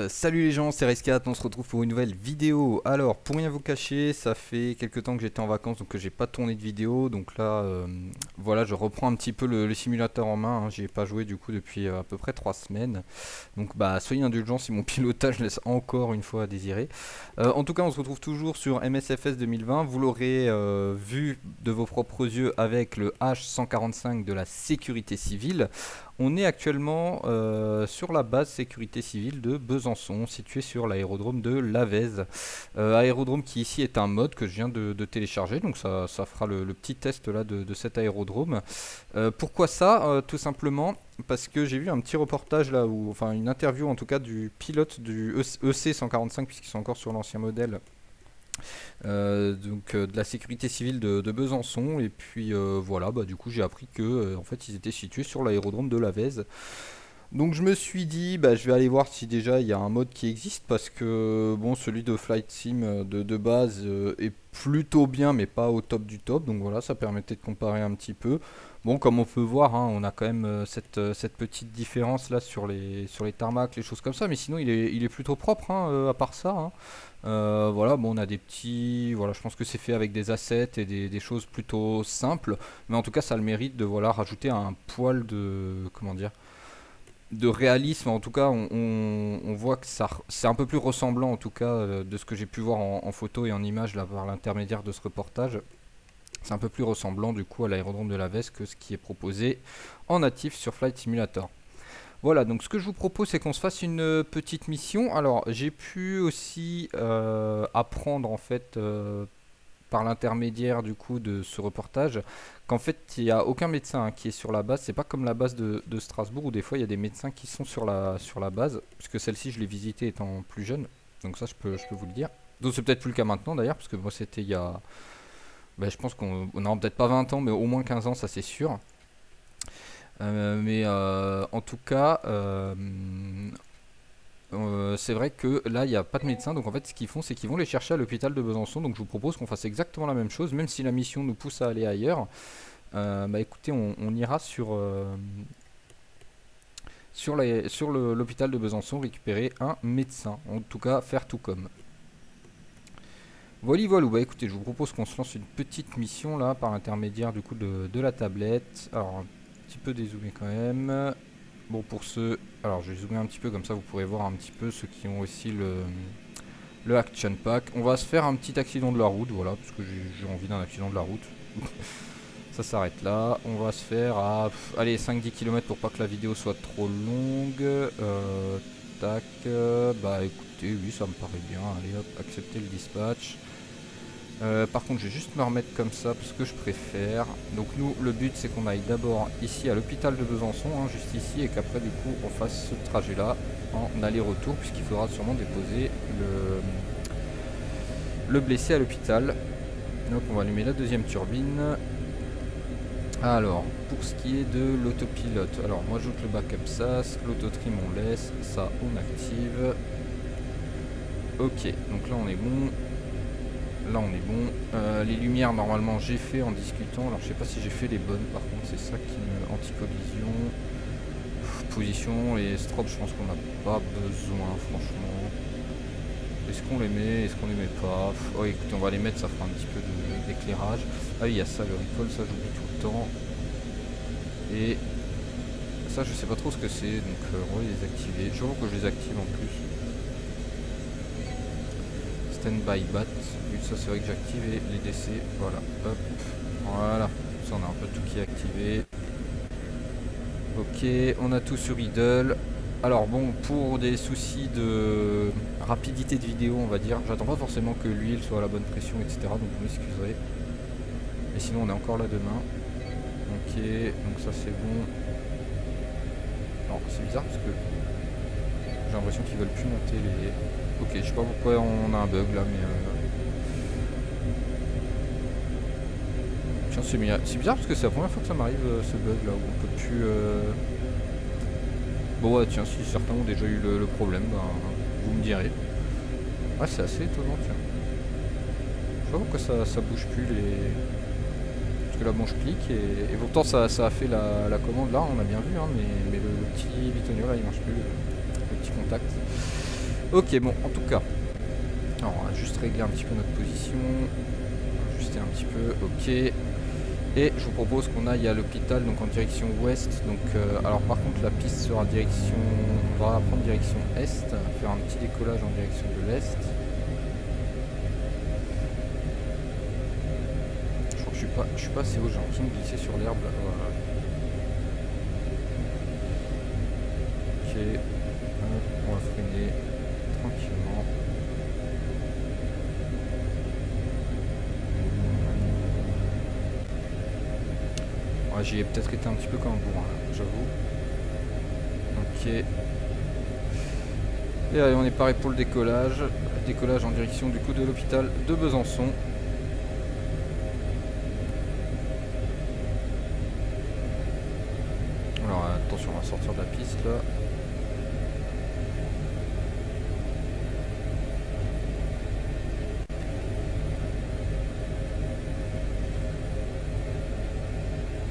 Salut les gens, c'est Rescat, on se retrouve pour une nouvelle vidéo. Alors, pour rien vous cacher, ça fait quelques temps que j'étais en vacances, donc que j'ai pas tourné de vidéo. Donc là, voilà, je reprends un petit peu le simulateur en main, hein. J'y ai pas joué du coup depuis à peu près 3 semaines. Donc bah, soyez indulgents si mon pilotage laisse encore une fois à désirer. En tout cas, on se retrouve toujours sur MSFS 2020. Vous l'aurez vu de vos propres yeux avec le H145 de la sécurité civile. On est actuellement sur la base sécurité civile de Besançon, située sur l'aérodrome de Lavez. Aérodrome qui ici est un mode que je viens de télécharger, donc ça fera le petit test là de cet aérodrome. Pourquoi ça? Tout simplement parce que j'ai vu un petit reportage là, enfin une interview en tout cas du pilote du EC 145, puisqu'ils sont encore sur l'ancien modèle. De la sécurité civile de Besançon, et puis voilà, bah, du coup j'ai appris que en fait ils étaient situés sur l'aérodrome de Lavez. Donc je me suis dit, bah, je vais aller voir si déjà il y a un mode qui existe, parce que bon, celui de Flight Sim de base est plutôt bien, mais pas au top du top. Donc voilà, ça permettait de comparer un petit peu. Bon, comme on peut voir, hein, on a quand même cette petite différence là sur les tarmacs, les choses comme ça. Mais sinon, il est plutôt propre, hein, à part ça, hein. Voilà, bon, on a des petits. Voilà, je pense que c'est fait avec des assets et des choses plutôt simples. Mais en tout cas, ça a le mérite de voilà, rajouter un poil de. Comment dire, de réalisme. En tout cas, on voit que c'est un peu plus ressemblant, en tout cas, de ce que j'ai pu voir en photo et en image là, par l'intermédiaire de ce reportage. C'est un peu plus ressemblant du coup à l'aérodrome de Lavez que ce qui est proposé en natif sur Flight Simulator. Voilà, donc ce que je vous propose, c'est qu'on se fasse une petite mission. Alors, j'ai pu aussi apprendre en fait par l'intermédiaire du coup de ce reportage qu'en fait il n'y a aucun médecin, hein, qui est sur la base. C'est pas comme la base de Strasbourg où des fois il y a des médecins qui sont sur la base, puisque celle-ci je l'ai visitée étant plus jeune, donc ça je peux vous le dire. Donc c'est peut-être plus le cas maintenant d'ailleurs, parce que moi c'était il y a, bah, je pense qu'on n'a peut-être pas 20 ans, mais au moins 15 ans, ça c'est sûr. Mais en tout cas, c'est vrai que là, il n'y a pas de médecin, donc en fait, ce qu'ils font, c'est qu'ils vont les chercher à l'hôpital de Besançon. Donc je vous propose qu'on fasse exactement la même chose, même si la mission nous pousse à aller ailleurs. Bah écoutez, on ira sur l'hôpital de Besançon récupérer un médecin. En tout cas, faire tout comme. Voilà, voilà. Bah écoutez, je vous propose qu'on se lance une petite mission là par l'intermédiaire du coup de la tablette. Alors, un petit peu dézoomé quand même. Bon, pour ceux. Alors, je vais zoomer un petit peu, comme ça vous pourrez voir un petit peu ceux qui ont aussi le Action Pack. On va se faire un petit accident de la route, voilà, parce que j'ai envie d'un accident de la route. Ça s'arrête là. On va se faire à allez, 5-10 km pour pas que la vidéo soit trop longue. Tac. Bah écoutez, oui, ça me paraît bien. Allez hop, accepter le dispatch. Par contre, je vais juste me remettre comme ça parce que je préfère. Donc nous, le but c'est qu'on aille d'abord ici à l'hôpital de Besançon, hein, juste ici, et qu'après du coup on fasse ce trajet là en aller-retour, puisqu'il faudra sûrement déposer le blessé à l'hôpital. Donc on va allumer la deuxième turbine. Alors, pour ce qui est de l'autopilote, alors moi j'ajoute le backup SAS, l'autotrim on laisse, ça on active. Ok, donc là on est bon. Là on est bon. Les lumières normalement j'ai fait en discutant. Alors je sais pas si j'ai fait les bonnes, par contre c'est ça qui me... Anti-collision. Position et strobe, je pense qu'on n'a pas besoin franchement. Est-ce qu'on les met? Est-ce qu'on les met pas? Oh écoutez, on va les mettre, ça fera un petit peu d'éclairage. Ah oui, il y a ça, le recall, ça j'oublie tout le temps. Et ça je sais pas trop ce que c'est, donc on va les activer. Je vois que je les active en plus. Standby bat, ça c'est vrai que j'ai activé les DC, voilà, hop, voilà, ça on a un peu tout qui est activé. Ok, on a tout sur idle. Alors bon, pour des soucis de rapidité de vidéo, on va dire, j'attends pas forcément que l'huile soit à la bonne pression, etc. Donc vous m'excuserez. Et sinon on est encore là demain. Ok, donc ça c'est bon. Alors c'est bizarre parce que j'ai l'impression qu'ils veulent plus monter les... Ok, je sais pas pourquoi on a un bug là, mais... Tiens, c'est bizarre parce que c'est la première fois que ça m'arrive, ce bug là, où on peut plus... Bon ouais, tiens, si certains ont déjà eu le problème, ben, vous me direz. Ah, c'est assez étonnant, tiens. Je sais pas pourquoi ça bouge plus les... Parce que là, bon, je clique et pourtant ça a fait la commande là, on a bien vu, hein, mais le petit bitonio là, il marche plus, le petit contact. Ok, bon, en tout cas, alors, on va juste régler un petit peu notre position, ajuster un petit peu, ok. Et je vous propose qu'on aille à l'hôpital, donc en direction ouest. Donc, alors par contre, la piste sera direction, on va prendre direction est, faire un petit décollage en direction de l'est. Je crois que je suis pas assez haut, j'ai l'impression de glisser sur l'herbe. Voilà. Ok, on va freiner tranquillement. Ouais, j'y ai peut-être été un petit peu comme un bourrin, j'avoue. Ok. Et allez, on est paré pour le décollage. Décollage en direction du coup de l'hôpital de Besançon. Alors attention, on va sortir de la piste là.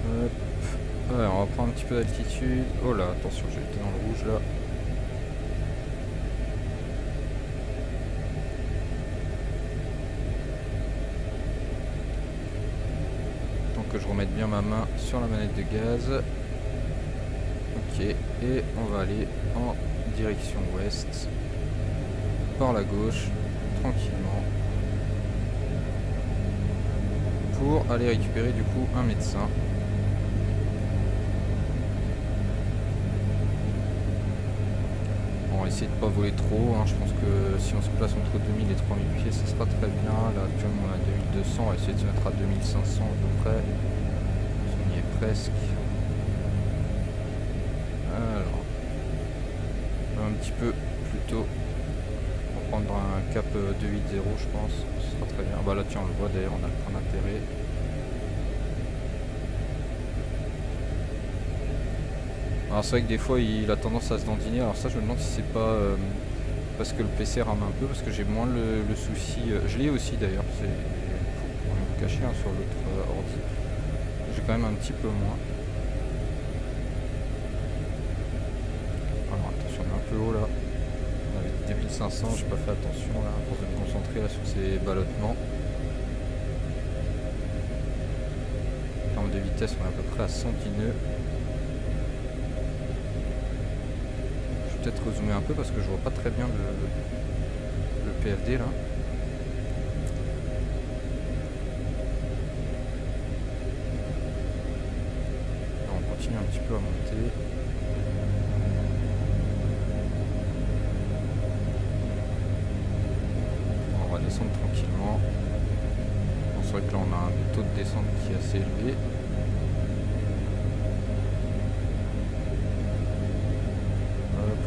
Hop. Ouais, on va prendre un petit peu d'altitude. Oh là, attention, j'ai été dans le rouge là. Donc que je remette bien ma main sur la manette de gaz. Ok, et on va aller en direction ouest. Par la gauche, tranquillement. Pour aller récupérer du coup un médecin. On va essayer de ne pas voler trop, hein. Je pense que si on se place entre 2000 et 3000 pieds, ça sera très bien. Là actuellement on a 2200, on va essayer de se mettre à 2500 à peu près. On y est presque. Alors, un petit peu plus tôt. On va prendre un cap 280 je pense, ce sera très bien. Bah là tiens, on le voit d'ailleurs, on a le point d'intérêt. Alors c'est vrai que des fois il a tendance à se dandiner, alors ça je me demande si c'est pas parce que le PC rame un peu, parce que j'ai moins le souci, je l'ai aussi d'ailleurs, c'est pour rien vous cacher, hein, sur l'autre ordi, j'ai quand même un petit peu moins. Alors attention, on est un peu haut là, on avait dit 2500, j'ai pas fait attention là, pour se concentrer là sur ces ballottements. En termes de vitesse on est à peu près à 110 nœuds. Peut-être zoomer un peu parce que je vois pas très bien le PFD là. Alors on continue un petit peu à monter. On va descendre tranquillement. Bon, c'est vrai que là on a un taux de descente qui est assez élevé.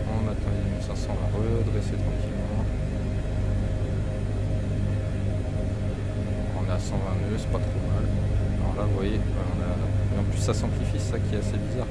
On attend les 1500, on va redresser tranquillement. On est à 120 nœuds, c'est pas trop mal. Alors là vous voyez, on a... en plus ça s'amplifie, ça qui est assez bizarre.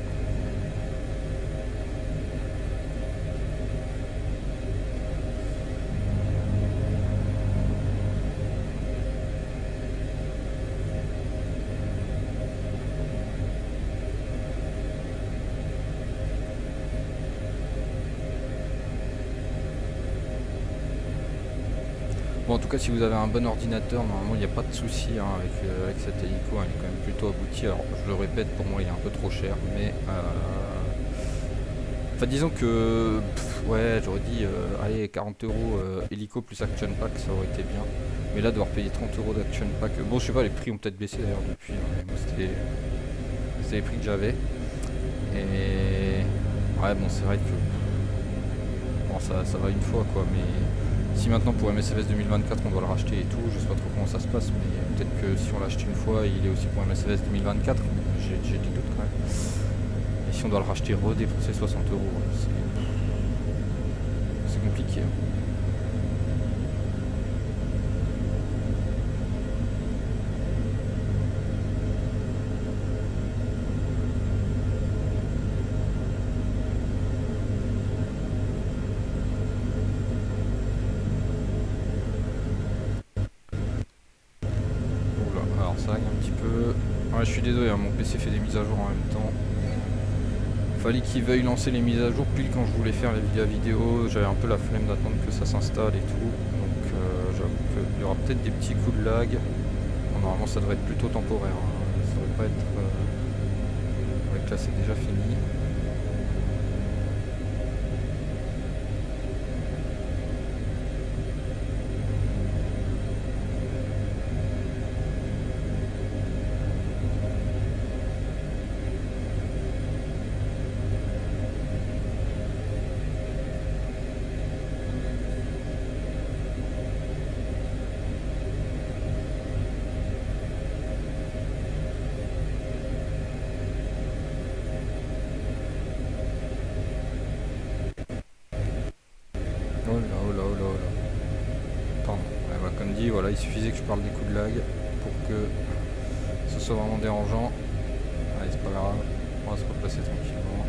Bon, en tout cas, si vous avez un bon ordinateur, normalement il n'y a pas de souci hein, avec cet hélico, hein, il est quand même plutôt abouti. Alors je le répète, pour moi il est un peu trop cher, mais enfin disons que ouais, j'aurais dit allez 40 euros hélico plus action pack, ça aurait été bien. Mais là devoir payer 30 euros d'action pack, bon je sais pas, les prix ont peut-être baissé d'ailleurs depuis, hein, mais moi c'était les prix que j'avais. Et ouais, bon c'est vrai que bon, ça va une fois quoi, mais si maintenant pour MSFS 2024 on doit le racheter et tout, je sais pas trop comment ça se passe, mais peut-être que si on l'achète une fois, il est aussi pour MSFS 2024, j'ai des doutes quand même. Et si on doit le racheter, redépenser 60 euros, c'est compliqué. Hein. Ça lag un petit peu. Ouais, je suis désolé, hein, mon PC fait des mises à jour en même temps. Fallait qu'il veuille lancer les mises à jour pile quand je voulais faire la vidéo. J'avais un peu la flemme d'attendre que ça s'installe et tout. Donc j'avoue qu'il y aura peut-être des petits coups de lag. Bon, normalement ça devrait être plutôt temporaire, hein. Ça devrait pas être... Ouais, là c'est déjà fini. Oh là, oh là, oh là, oh là. Pardon. Ouais, bah, comme dit, voilà, il suffisait que je parle des coups de lag pour que ce soit vraiment dérangeant. Allez, c'est pas grave. On va se replacer tranquillement.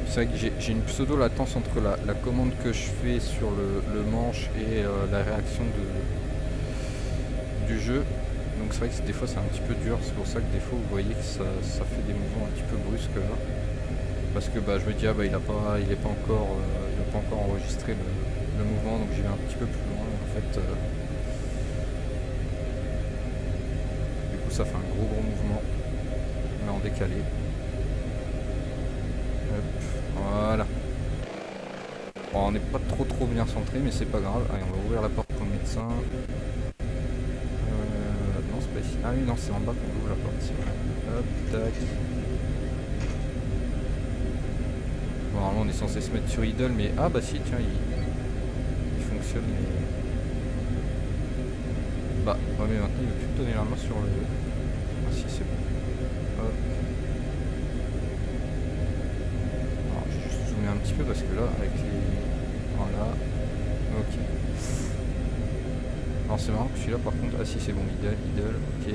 C'est vrai que j'ai une pseudo latence entre la commande que je fais sur le manche et la réaction du jeu. Donc c'est vrai que des fois c'est un petit peu dur, c'est pour ça que des fois vous voyez que ça fait des mouvements un petit peu brusques là. Parce que bah, je me dis ah bah il est pas encore enregistré le mouvement, donc j'y vais un petit peu plus loin en fait. Du coup ça fait un gros mouvement, mais en décalé. Hop, voilà. Bon, on n'est pas trop bien centré, mais c'est pas grave. Allez, on va ouvrir la porte pour le médecin. Non, c'est pas ici. Ah oui, non, c'est en bas qu'on ouvre la porte. Hop, tac. Bon, normalement, on est censé se mettre sur idle, mais ah bah si, tiens, il fonctionne. Mais... Bah, ouais, mais maintenant, il veut plus me donner la main sur le. Ah si, c'est bon. Hop. Alors, je vais juste zoomer un petit peu parce que là, avec les. Voilà. Ok. Alors c'est marrant que celui-là par contre, ah si c'est bon, idle, ok.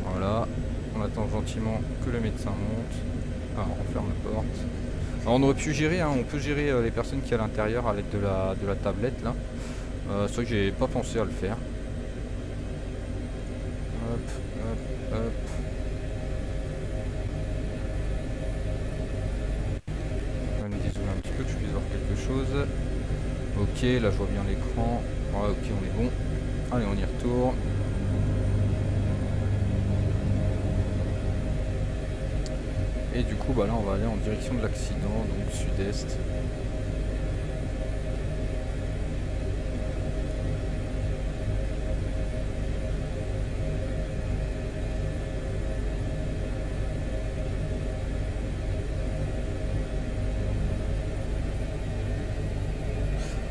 Voilà, on attend gentiment que le médecin monte. Alors on ferme la porte. Alors on aurait pu gérer, hein, on peut gérer les personnes qui sont à l'intérieur à l'aide de la tablette là. C'est vrai que j'ai pas pensé à le faire. Hop, hop, hop. On va me dézoomer un petit peu que je puisse voir quelque chose. Ok, là je vois bien l'écran. Ouais, ok, on est bon. Allez, on y retourne. Et du coup, bah là, on va aller en direction de l'accident, donc sud-est.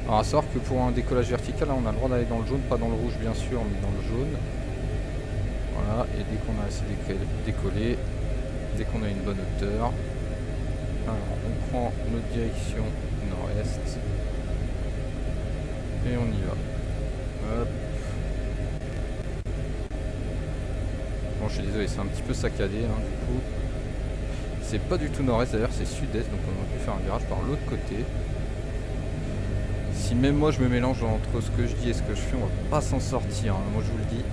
Alors à savoir que pour un décollage vertical, là, on a le droit d'aller dans le jaune, pas dans le rouge bien sûr, mais dans le jaune. Voilà, et dès qu'on a assez décollé, dès qu'on a une bonne hauteur, alors on prend notre direction nord-est et on y va. Hop. Bon, je suis désolé, c'est un petit peu saccadé hein, du coup. C'est pas du tout nord-est d'ailleurs, c'est sud-est, donc on aurait pu faire un virage par l'autre côté. Si même moi je me mélange entre ce que je dis et ce que je fais, on va pas s'en sortir, hein, moi je vous le dis.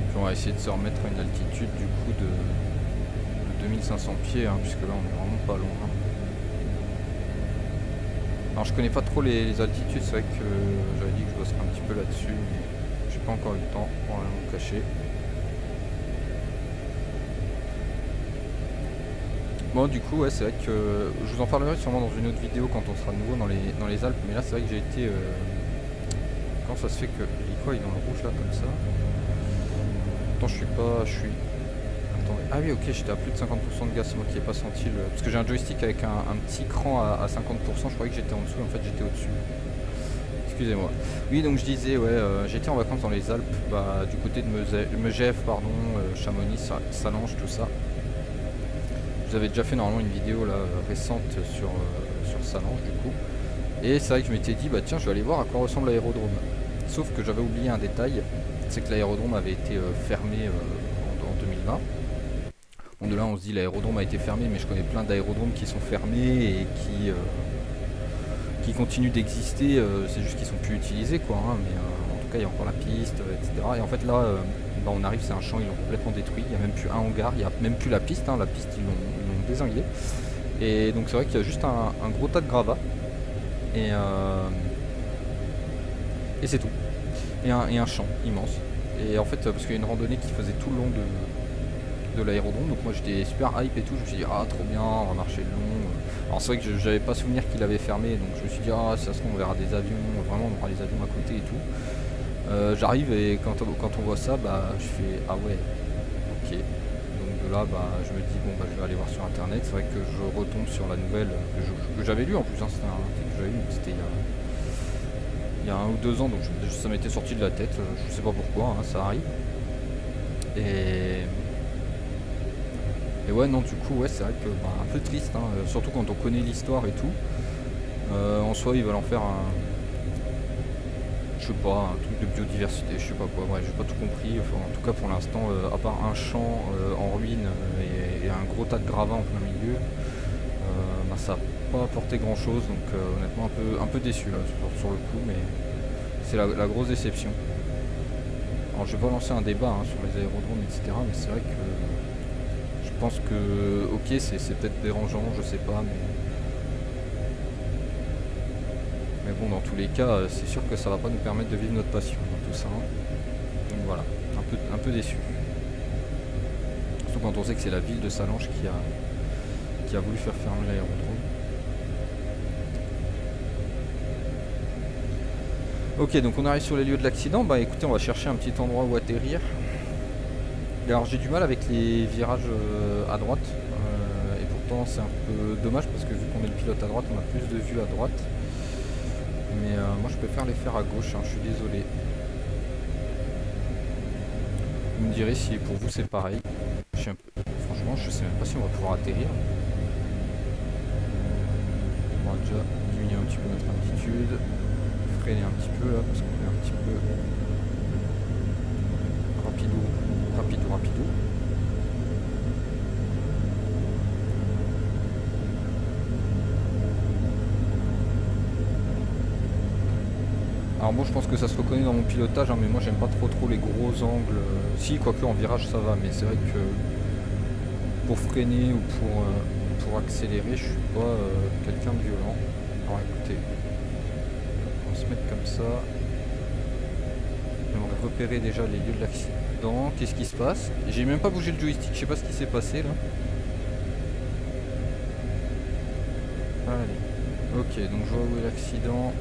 Puis on va essayer de se remettre à une altitude du coup de 2500 pieds, hein, puisque là on est vraiment pas loin. Alors je connais pas trop les altitudes, c'est vrai que j'avais dit que je bosserais un petit peu là-dessus, mais j'ai pas encore eu le temps pour rien vous cacher. Bon du coup ouais c'est vrai que je vous en parlerai sûrement dans une autre vidéo quand on sera de nouveau dans les Alpes, mais là c'est vrai que j'ai été... Comment ça se fait que l'Ico est dans le rouge là comme ça? Attends je suis... Attendez. Ah oui ok, j'étais à plus de 50% de gaz, c'est moi qui n'ai pas senti le... Parce que j'ai un joystick avec un petit cran à 50%, je croyais que j'étais en dessous, en fait j'étais au-dessus. Excusez-moi. Oui donc je disais ouais, j'étais en vacances dans les Alpes, bah, du côté de Megève, pardon, Chamonix, Salange, tout ça. J'avais déjà fait normalement une vidéo là récente sur Salange du coup. Et c'est vrai que je m'étais dit bah tiens je vais aller voir à quoi ressemble l'aérodrome. Sauf que j'avais oublié un détail, c'est que l'aérodrome avait été fermé en 2020. Bon de là on se dit l'aérodrome a été fermé, mais je connais plein d'aérodromes qui sont fermés et qui qui continuent d'exister, c'est juste qu'ils sont plus utilisés quoi, hein, mais en tout cas il y a encore la piste, etc. Et en fait là, bah, on arrive, c'est un champ, ils l'ont complètement détruit, il n'y a même plus un hangar, il n'y a même plus la piste, hein, la piste ils l'ont dézinguée. Et donc c'est vrai qu'il y a juste un gros tas de gravats, et, et c'est tout. Et un champ immense. Et en fait, parce qu'il y a une randonnée qui faisait tout le long de l'aérodrome, donc moi j'étais super hype et tout, je me suis dit ah trop bien, on va marcher le long. Alors c'est vrai que j'avais pas souvenir qu'il avait fermé, donc je me suis dit ah ça se trouve on verra des avions, vraiment on verra les avions à côté et tout. J'arrive et quand on voit ça, bah je fais ah ouais, ok. Donc de là bah je me dis bon bah je vais aller voir sur internet. C'est vrai que je retombe sur la nouvelle que j'avais lu en plus, hein, c'était un article que j'avais lu, c'était il y a 1 ou 2 ans, donc ça m'était sorti de la tête, je sais pas pourquoi, hein, ça arrive. Et ouais, non, du coup, ouais, c'est vrai que bah, un peu triste, hein, surtout quand on connaît l'histoire et tout. En soi, ils veulent en faire je sais pas, un truc de biodiversité, je sais pas quoi, ouais, j'ai pas tout compris. Enfin, en tout cas, pour l'instant, à part un champ en ruine et un gros tas de gravats en plein milieu, bah, ça n'a pas apporté grand chose, donc honnêtement, un peu déçu là, sur le coup, mais c'est la grosse déception. Alors, je vais pas lancer un débat hein, sur les aérodromes, etc., mais c'est vrai que. Je pense que, ok, c'est peut-être dérangeant, je sais pas, mais bon, dans tous les cas, c'est sûr que ça va pas nous permettre de vivre notre passion, hein, tout ça. Hein. Donc voilà, un peu déçu. Surtout quand on sait que c'est la ville de Salange qui a voulu faire fermer l'aérodrome. Ok, donc on arrive sur les lieux de l'accident. Bah écoutez, on va chercher un petit endroit où atterrir. Alors j'ai du mal avec les virages à droite, et pourtant c'est un peu dommage parce que vu qu'on est le pilote à droite, on a plus de vue à droite. Mais moi je préfère les faire à gauche, hein, je suis désolé. Vous me direz si pour vous c'est pareil. Franchement je sais même pas si on va pouvoir atterrir. On va déjà diminuer un petit peu notre altitude, freiner un petit peu là parce qu'on est un petit peu rapidou. Alors bon, je pense que ça se reconnaît dans mon pilotage, hein, mais moi j'aime pas trop les gros angles. Si, quoique en virage ça va, mais c'est vrai que pour freiner ou pour accélérer, je suis pas quelqu'un de violent. Alors écoutez, on va se mettre comme ça. J'aimerais repérer déjà les lieux de l'accident. Qu'est-ce qui se passe? J'ai même pas bougé le joystick, je sais pas ce qui s'est passé là. Allez. Ok, donc je vois où est l'accident.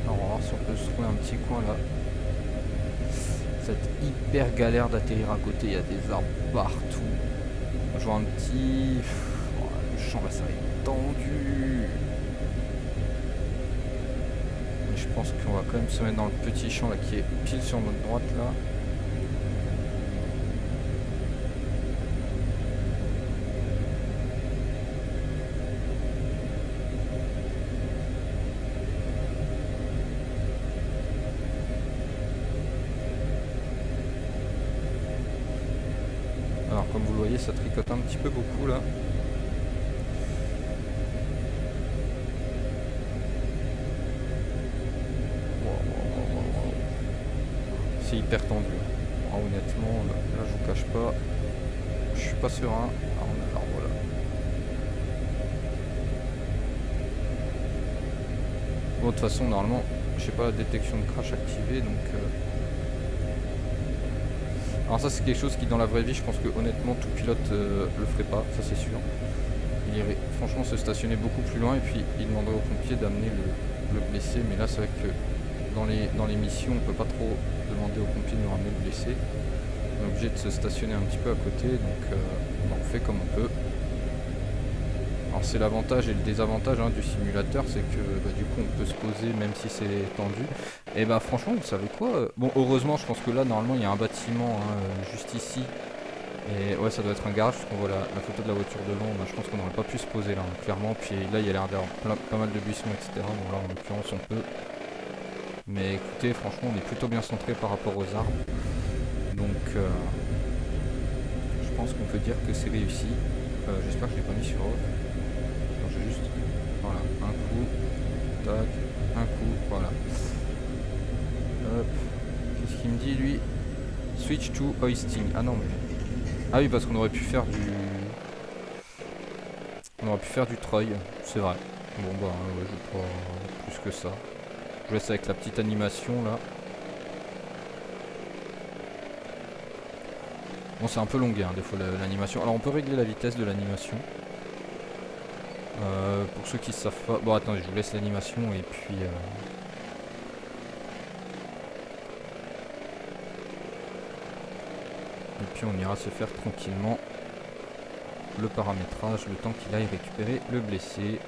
Alors, on va voir si on peut se trouver un petit coin là. Cette hyper galère d'atterrir à côté, il y a des arbres partout. Je vois un petit... Oh, le champ là, ça va être tendu. Mais je pense qu'on va quand même se mettre dans le petit champ là qui est pile sur notre droite là. Alors comme vous le voyez, ça tricote un petit peu beaucoup là. C'est hyper tendu. Alors, honnêtement, là je vous cache pas, je suis pas serein. Alors voilà. Bon, de toute façon, normalement, j'ai pas la détection de crash activée, donc... Alors ça c'est quelque chose qui dans la vraie vie je pense que honnêtement tout pilote le ferait pas, ça c'est sûr. Il irait franchement se stationner beaucoup plus loin et puis il demanderait aux pompiers d'amener le blessé, mais là c'est vrai que dans les missions on peut pas trop demander aux pompiers de nous ramener le blessé. On est obligé de se stationner un petit peu à côté, donc on fait comme on peut. Alors c'est l'avantage et le désavantage hein, du simulateur, c'est que bah, du coup on peut se poser même si c'est tendu. Et bah franchement vous savez quoi, bon heureusement je pense que là normalement il y a un bâtiment hein, juste ici. Et ouais ça doit être un garage parce qu'on voit la photo de la voiture devant, bah, je pense qu'on n'aurait pas pu se poser là hein, clairement. Puis là il y a l'air d'avoir pas mal de buissons etc. Bon là en l'occurrence on peut. Mais écoutez franchement on est plutôt bien centré par rapport aux arbres. Donc je pense qu'on peut dire que c'est réussi. J'espère que je l'ai pas mis sur off. Voilà, un coup, tac, un coup, voilà. Hop. Qu'est-ce qu'il me dit lui? Switch to hoisting. Ah non mais... Ah oui, parce qu'on aurait pu faire du... On aurait pu faire du treuil, c'est vrai. Bon bah ouais, je vais pas plus que ça. Je laisse avec la petite animation là. Bon, c'est un peu longué hein, des fois l'animation. Alors on peut régler la vitesse de l'animation. Pour ceux qui savent pas... Bon attendez, je vous laisse l'animation et puis... Et puis on ira se faire tranquillement le paramétrage, le temps qu'il aille récupérer le blessé.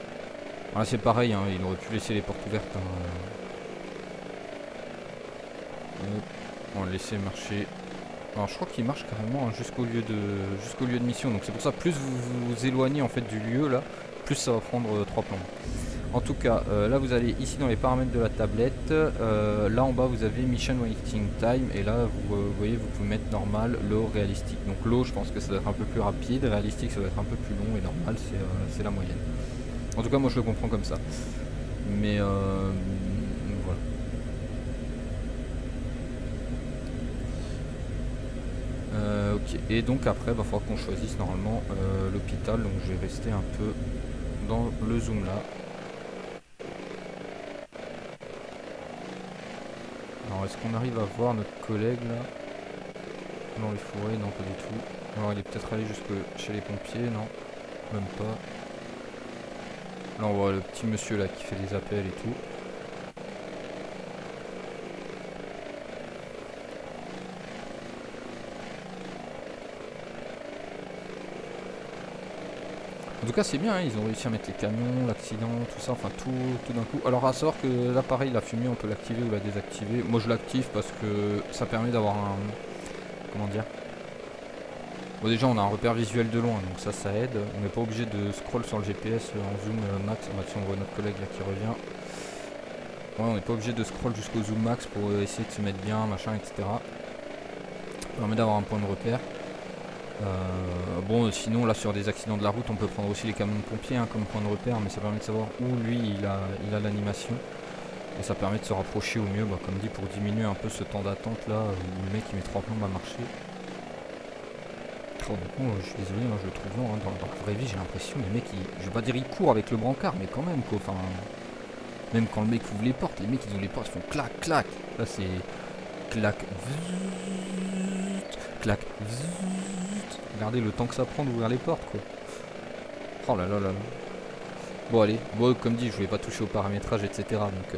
Voilà, c'est pareil, hein, il aurait pu laisser les portes ouvertes. Hein. On va le laisser marcher. Alors je crois qu'il marche carrément hein, jusqu'au lieu de mission. Donc c'est pour ça, plus vous vous éloignez en fait du lieu là, plus ça va prendre 3 plombs. En tout cas, là vous allez ici dans les paramètres de la tablette. Là en bas vous avez Mission Waiting Time. Et là vous voyez, vous pouvez mettre normal, low, réalistique. Donc low, je pense que ça doit être un peu plus rapide. Réalistique, ça doit être un peu plus long. Et normal, c'est la moyenne. En tout cas, moi je le comprends comme ça. Mais voilà. Ok. Et donc après, il va falloir qu'on choisisse normalement l'hôpital. Donc je vais rester un peu dans le zoom là. Alors est-ce qu'on arrive à voir notre collègue là dans les forêts? Non, pas du tout. Alors il est peut-être allé jusque chez les pompiers, non? Même pas. Là on voit le petit monsieur là qui fait des appels et tout. En tout cas c'est bien, hein, ils ont réussi à mettre les camions, l'accident, tout ça, enfin tout d'un coup. Alors à savoir que l'appareil, la fumée, on peut l'activer ou la désactiver. Moi je l'active parce que ça permet d'avoir un... Comment dire? Bon déjà on a un repère visuel de loin, donc ça aide. On n'est pas obligé de scroll sur le GPS en zoom max. Ah bah tiens, on voit notre collègue là qui revient. Ouais, on n'est pas obligé de scroll jusqu'au zoom max pour essayer de se mettre bien, machin, etc. Ça permet d'avoir un point de repère. Bon sinon là sur des accidents de la route on peut prendre aussi les camions de pompiers hein, comme point de repère, mais ça permet de savoir où lui il a l'animation et ça permet de se rapprocher au mieux, bah, comme dit, pour diminuer un peu ce temps d'attente là où le mec il met 3 plombs à marcher. Oh, du coup, je suis désolé, hein, je le trouve lent hein. Dans la vraie vie j'ai l'impression les mecs je vais pas dire ils courent avec le brancard, mais quand même quoi, enfin même quand le mec ouvre les portes, les mecs ils ouvrent les portes, ils font clac clac, là c'est clac clac. Regardez le temps que ça prend d'ouvrir les portes quoi. Oh là là là là. Bon allez, bon comme dit je voulais pas toucher au paramétrage etc. Donc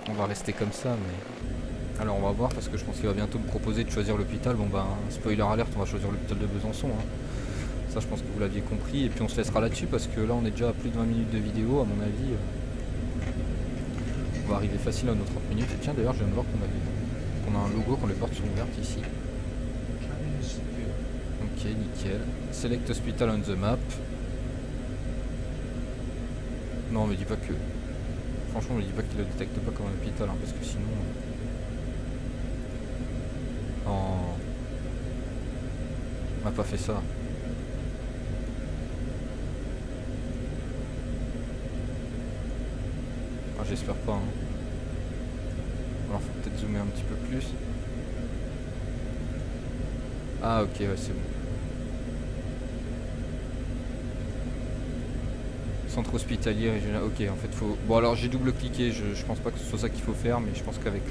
on va rester comme ça mais... Alors on va voir parce que je pense qu'il va bientôt me proposer de choisir l'hôpital. Bon bah spoiler alert, on va choisir l'hôpital de Besançon hein. Ça je pense que vous l'aviez compris et puis on se laissera là-dessus parce que là on est déjà à plus de 20 minutes de vidéo à mon avis. On va arriver facile à nos 30 minutes. Et tiens d'ailleurs je viens de voir qu'on a un logo quand les portes sont ouvertes ici. Ok, nickel. Select hospital on the map. Non, me dis pas que... Franchement, me dis pas qu'il le détecte pas comme un hôpital, hein, parce que sinon... Oh... On m'a pas fait ça. Ah, j'espère pas. Hein. Alors, faut peut-être zoomer un petit peu plus. Ah, ok, ouais, c'est bon. Centre hospitalier régional. Ok, en fait, faut... Bon, alors j'ai double-cliqué. Je pense pas que ce soit ça qu'il faut faire, mais je pense qu'avec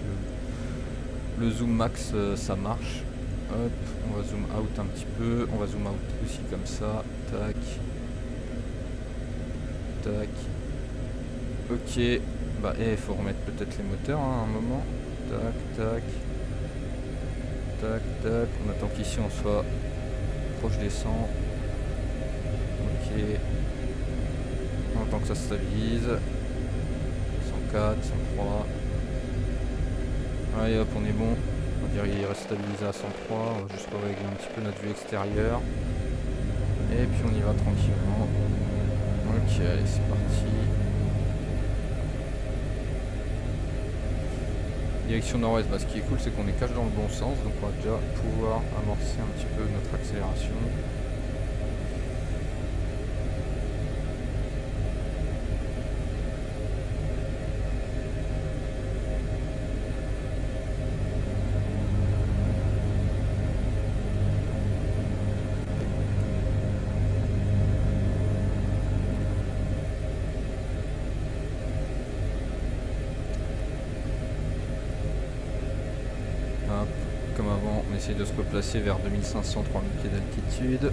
le zoom max, ça marche. Hop, on va zoom out un petit peu. On va zoom out aussi comme ça. Tac. Tac. Ok. Bah, il faut remettre peut-être les moteurs hein, à un moment. Tac, tac. Tac, tac. On attend qu'ici on soit proche des 100. Ok. On attend que ça se stabilise. 104, 103. Allez hop, on est bon. On va dire qu'il reste stabilisé à 103. On va juste régler un petit peu notre vue extérieure. Et puis on y va tranquillement. Ok, allez, c'est parti. Direction nord-ouest, bah, ce qui est cool c'est qu'on est caché dans le bon sens, donc on va déjà pouvoir amorcer un petit peu notre accélération. Hop, comme avant, on essaye de se replacer vers 2500-3000 pieds d'altitude.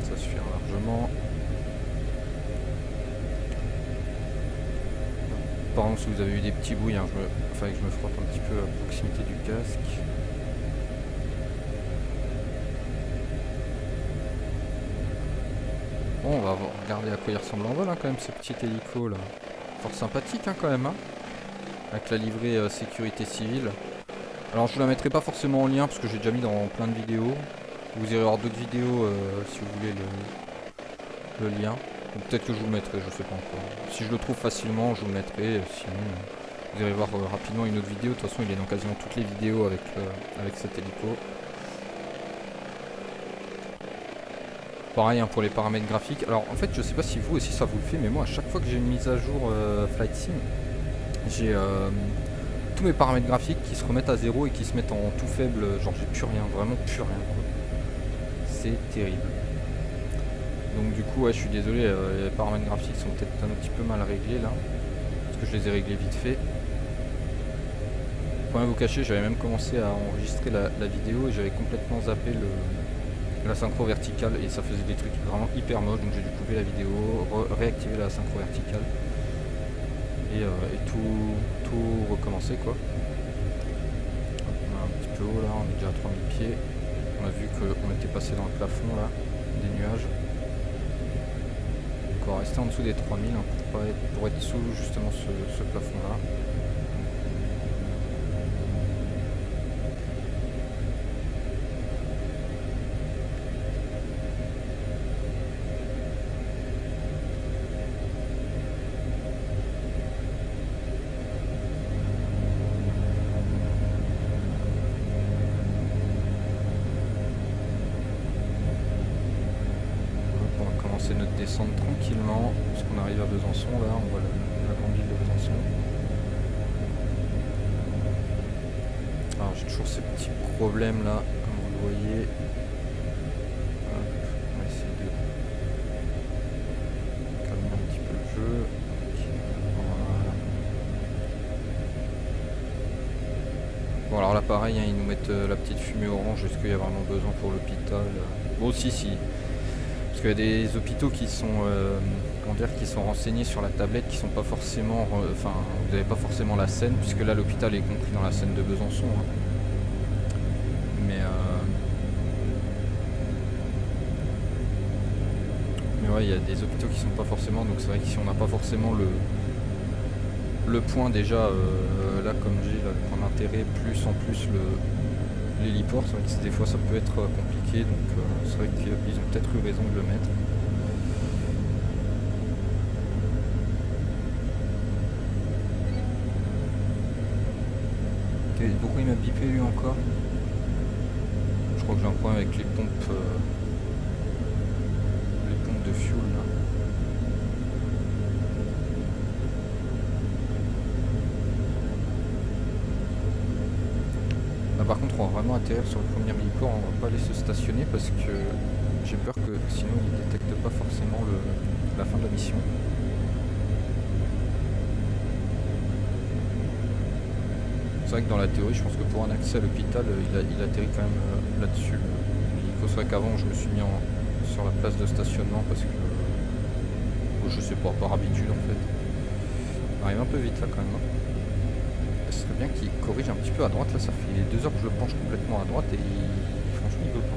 Ça suffira largement. Par contre, si vous avez eu des petits bruits, hein, que je me frotte un petit peu à proximité du casque. Bon, on va regarder à quoi il ressemble en vol, hein, quand même, ce petit hélico là. Fort sympathique, hein, quand même, hein, avec la livrée sécurité civile. Alors, je vous la mettrai pas forcément en lien parce que j'ai déjà mis dans plein de vidéos. Vous irez voir d'autres vidéos si vous voulez le lien. Peut-être que je vous le mettrai, je sais pas encore. Si je le trouve facilement, je vous le mettrai. Sinon, vous irez voir rapidement une autre vidéo. De toute façon, il est dans quasiment toutes les vidéos avec cet hélico. Pareil, hein, pour les paramètres graphiques. Alors en fait, je sais pas si vous aussi ça vous le fait, mais moi à chaque fois que j'ai une mise à jour Flight Sim, j'ai tous mes paramètres graphiques qui se remettent à zéro et qui se mettent en tout faible. Genre j'ai plus rien, vraiment plus rien, quoi. C'est terrible. Donc du coup, ouais, je suis désolé, les paramètres graphiques sont peut-être un petit peu mal réglés là, parce que je les ai réglés vite fait. Pour rien vous cacher, j'avais même commencé à enregistrer la vidéo et j'avais complètement zappé la synchro verticale et ça faisait des trucs vraiment hyper moches, donc j'ai dû couper la vidéo, réactiver la synchro verticale et tout recommencer, quoi. On est un petit peu haut là, on est déjà à 3000 pieds. On a vu qu'on était passé dans le plafond là, des nuages. Donc on va rester en dessous des 3000 hein, pour être sous justement ce plafond là. C'est notre descente tranquillement, parce qu'on arrive à Besançon là, on voit la grande ville de Besançon. Alors j'ai toujours ces petits problèmes là, comme vous le voyez. Hop, on va essayer de calmer un petit peu le jeu. Voilà. Bon alors là pareil, hein, ils nous mettent la petite fumée orange, est-ce qu'il y a vraiment besoin pour l'hôpital? Bon si. Parce qu'il y a des hôpitaux qui sont, qui sont renseignés sur la tablette, qui sont pas forcément, vous n'avez pas forcément la Seine, puisque là l'hôpital est compris dans la Seine de Besançon. Hein. Mais ouais, il y a des hôpitaux qui sont pas forcément, donc c'est vrai que si on n'a pas forcément le point déjà, là comme j'ai le point d'intérêt, plus en plus l'héliport, c'est vrai que des fois ça peut être compliqué, donc c'est vrai qu'ils ont peut-être eu raison de le mettre. Okay, pourquoi il m'a bipé lui encore? Je crois que j'ai un problème avec les pompes de fuel là. Par contre on va vraiment atterrir sur le premier héliport, on va pas aller se stationner parce que j'ai peur que sinon il détecte pas forcément la fin de la mission. C'est vrai que dans la théorie je pense que pour un accès à l'hôpital il atterrit quand même là-dessus. C'est vrai qu'avant je me suis mis sur la place de stationnement parce que je sais pas, par habitude en fait. On arrive un peu vite là quand même. Ce serait bien qu'il corrige un petit peu à droite, là ça fait 2 heures que je le penche complètement à droite et franchement il veut pas.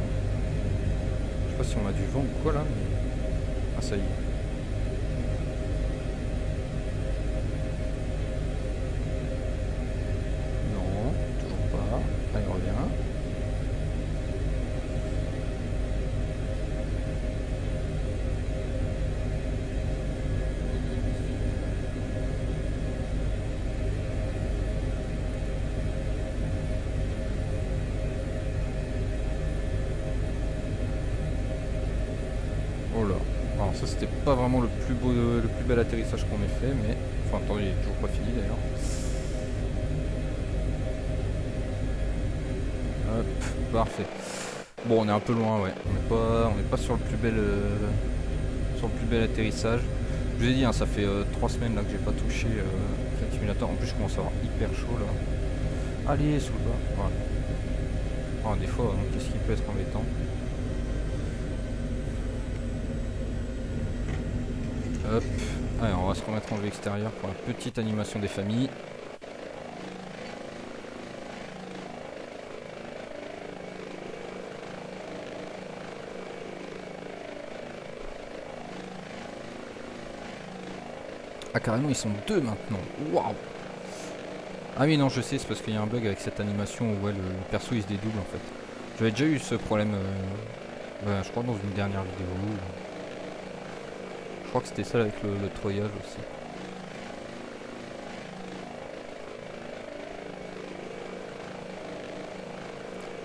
Je sais pas si on a du vent ou quoi là, mais... Ah ça y est. Non, toujours pas. Ah il revient. Oh là. Alors ça c'était pas vraiment le plus bel atterrissage qu'on ait fait, mais... Enfin attends, il est toujours pas fini d'ailleurs. Hop, parfait. Bon on est un peu loin, ouais. On n'est pas sur le plus bel atterrissage. Je vous ai dit, hein, ça fait 3 semaines là que j'ai pas touché Flight Simulator. En plus je commence à avoir hyper chaud là. Allez, sous le bas. Voilà. Oh, des fois, hein, qu'est-ce qui peut être embêtant? Hop. Allez, on va se remettre en vue extérieure pour la petite animation des familles. Ah, carrément, ils sont deux maintenant. Waouh! Ah oui, non, je sais, c'est parce qu'il y a un bug avec cette animation où ouais, le perso il se dédouble en fait. J'avais déjà eu ce problème, je crois, dans une dernière vidéo. Je crois que c'était ça avec le troyage aussi.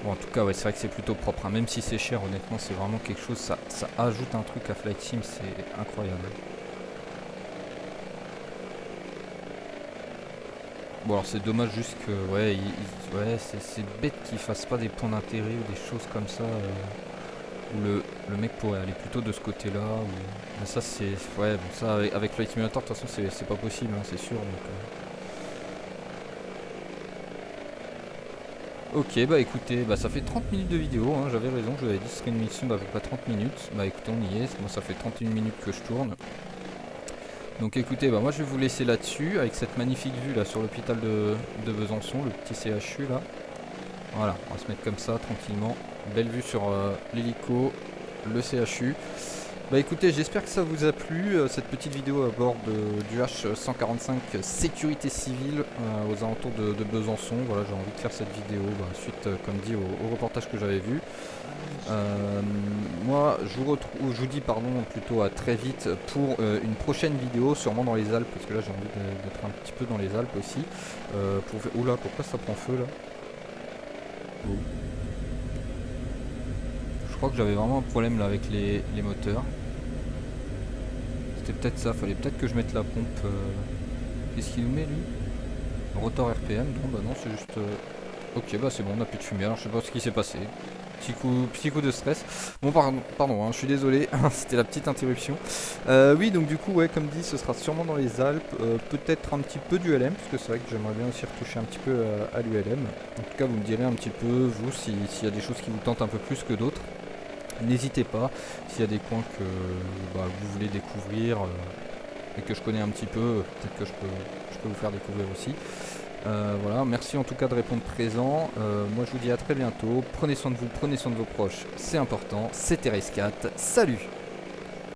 Bon, en tout cas, ouais, c'est vrai que c'est plutôt propre, hein. Même si c'est cher, honnêtement, c'est vraiment quelque chose, ça ajoute un truc à Flight Sim, c'est incroyable. Bon, alors c'est dommage juste que, ouais, ouais c'est bête qu'ils fassent pas des points d'intérêt ou des choses comme ça, où le mec pourrait aller plutôt de ce côté-là. Mais ça, c'est, ouais, bon, ça, avec Flight Simulator, de toute façon, c'est pas possible, hein, c'est sûr. Donc, ok, bah écoutez, bah ça fait 30 minutes de vidéo, hein, j'avais raison, je vous avais dit que ce serait une mission d'à peu près 30 minutes. Bah écoutez, on y est, moi ça fait 31 minutes que je tourne. Donc écoutez, bah moi je vais vous laisser là-dessus, avec cette magnifique vue là sur l'hôpital de Besançon, le petit CHU là. Voilà, on va se mettre comme ça tranquillement. Belle vue sur l'hélico, le CHU. Bah écoutez, j'espère que ça vous a plu, cette petite vidéo à bord du H145 sécurité civile aux alentours de Besançon. Voilà, j'ai envie de faire cette vidéo suite, comme dit, au reportage que j'avais vu. Moi, je vous dis pardon plutôt à très vite pour une prochaine vidéo, sûrement dans les Alpes, parce que là j'ai envie d'être un petit peu dans les Alpes aussi. Oula, pourquoi ça prend feu là? Oh. Je crois que j'avais vraiment un problème là avec les moteurs. C'était peut-être ça, fallait peut-être que je mette la pompe. Qu'est-ce qu'il nous met lui? Rotor RPM, non bah non c'est juste... Ok bah c'est bon, on a plus de fumée, alors je sais pas ce qui s'est passé. Petit coup de stress. Bon pardon hein, je suis désolé, c'était la petite interruption. Oui donc du coup ouais comme dit ce sera sûrement dans les Alpes, peut-être un petit peu d'ULM, parce que c'est vrai que j'aimerais bien aussi retoucher un petit peu à l'ULM. En tout cas vous me direz un petit peu vous s'il y a des choses qui vous tentent un peu plus que d'autres. N'hésitez pas, s'il y a des coins que vous voulez découvrir et que je connais un petit peu, peut-être que je peux vous faire découvrir aussi. Voilà, merci en tout cas de répondre présent. Moi je vous dis à très bientôt. Prenez soin de vous, prenez soin de vos proches, c'est important. C'était Race4, salut!